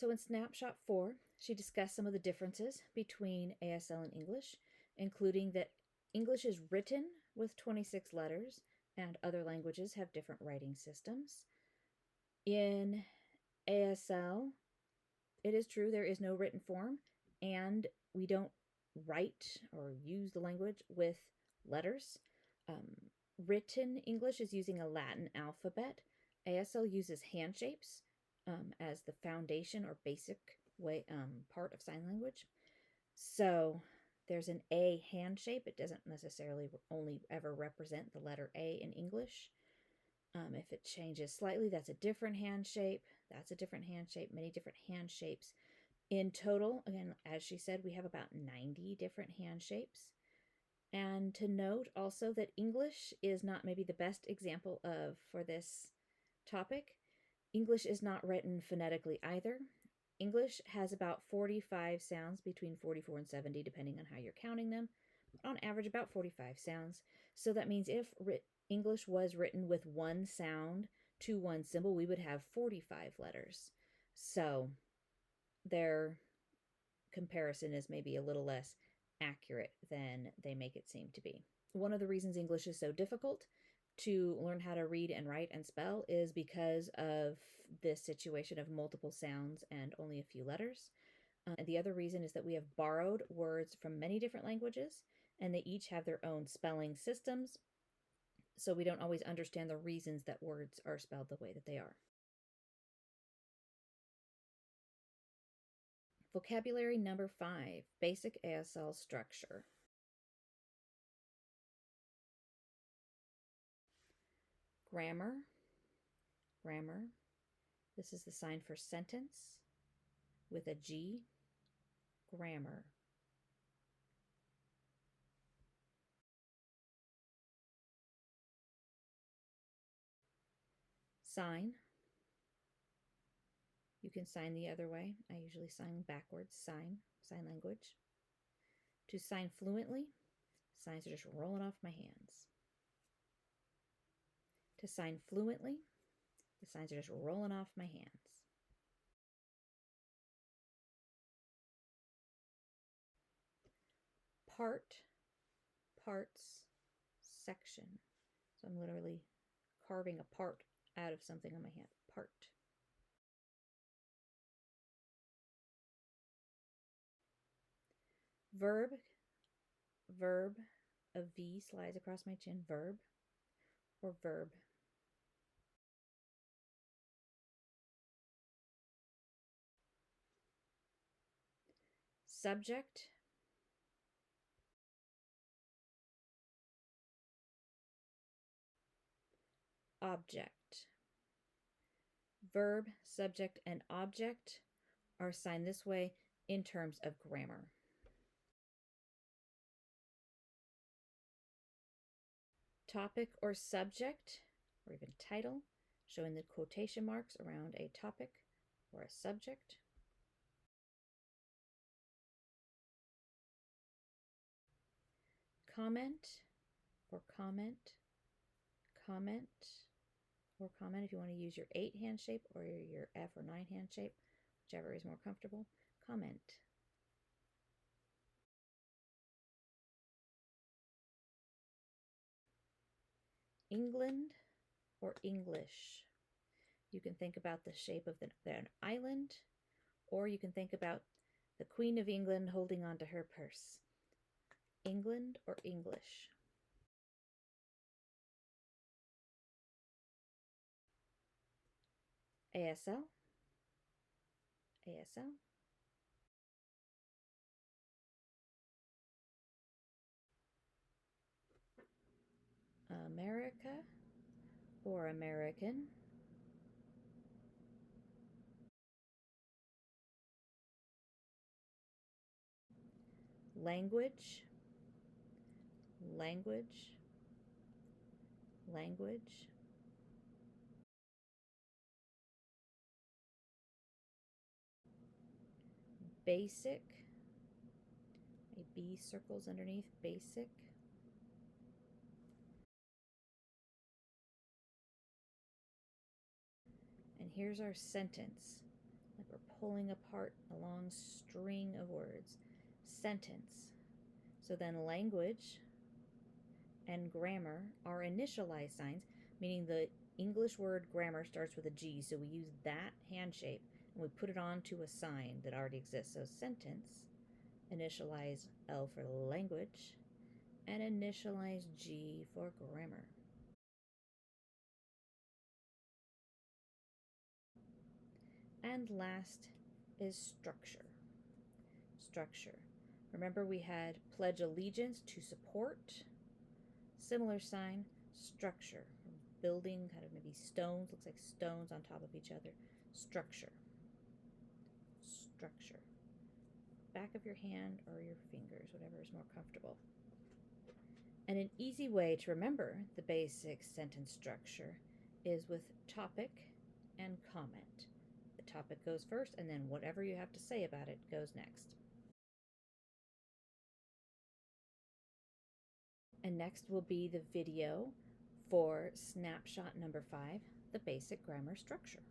So in Snapshot 4, she discussed some of the differences between ASL and English, including that English is written with 26 letters and other languages have different writing systems. In ASL, it is true there is no written form, and we don't write or use the language with letters. Written English is using a Latin alphabet. ASL uses hand shapes as the foundation or basic way part of sign language. So there's an A hand shape. It doesn't necessarily only ever represent the letter A in English. If it changes slightly, that's a different hand shape. That's a different hand shape, many different hand shapes. In total, again, as she said, we have about 90 different hand shapes. And to note also that English is not maybe the best example for this topic. English is not written phonetically either. English has about 45 sounds, between 44 and 70, depending on how you're counting them. On average, about 45 sounds. So that means if English was written with one sound to one symbol, we would have 45 letters. So their comparison is maybe a little less accurate than they make it seem to be. One of the reasons English is so difficult to learn how to read and write and spell is because of this situation of multiple sounds and only a few letters. And the other reason is that we have borrowed words from many different languages, and they each have their own spelling systems, so we don't always understand the reasons that words are spelled the way that they are. Vocabulary number 5, basic ASL structure. Grammar, grammar. This is the sign for sentence with a G, grammar. Sign. You can sign the other way. I usually sign backwards, sign language. To sign fluently, signs are just rolling off my hands. To sign fluently, the signs are just rolling off my hands. Part, parts, section. So I'm literally carving a part out of something on my hand. Part. Verb, verb. A V slides across my chin. Verb or verb. Subject, object. Verb, subject, and object are signed this way in terms of grammar. Topic or subject, or even title, showing the quotation marks around a topic or a subject. Comment or comment, comment or comment if you want to use your 8 hand shape or your F or 9 hand shape, whichever is more comfortable. Comment. England or English. You can think about the shape of an island, or you can think about the Queen of England holding onto her purse. England or English. ASL, ASL. America or American. Language, language, language. Basic, a B circles underneath, basic. And here's our sentence. Like We're pulling apart a long string of words. Sentence. So then language and grammar are initialized signs, meaning the English word grammar starts with a G, so we use that hand shape and we put it onto a sign that already exists. So sentence, initialize L for language, and initialize G for grammar. And last is structure. Structure. Remember we had pledge allegiance to support, similar sign, structure. Building kind of maybe stones, looks like stones on top of each other. Structure. Structure. Back of your hand or your fingers, whatever is more comfortable. And an easy way to remember the basic sentence structure is with topic and comment. The topic goes first, and then whatever you have to say about it goes next. And next will be the video for snapshot number 5, the basic grammar structure.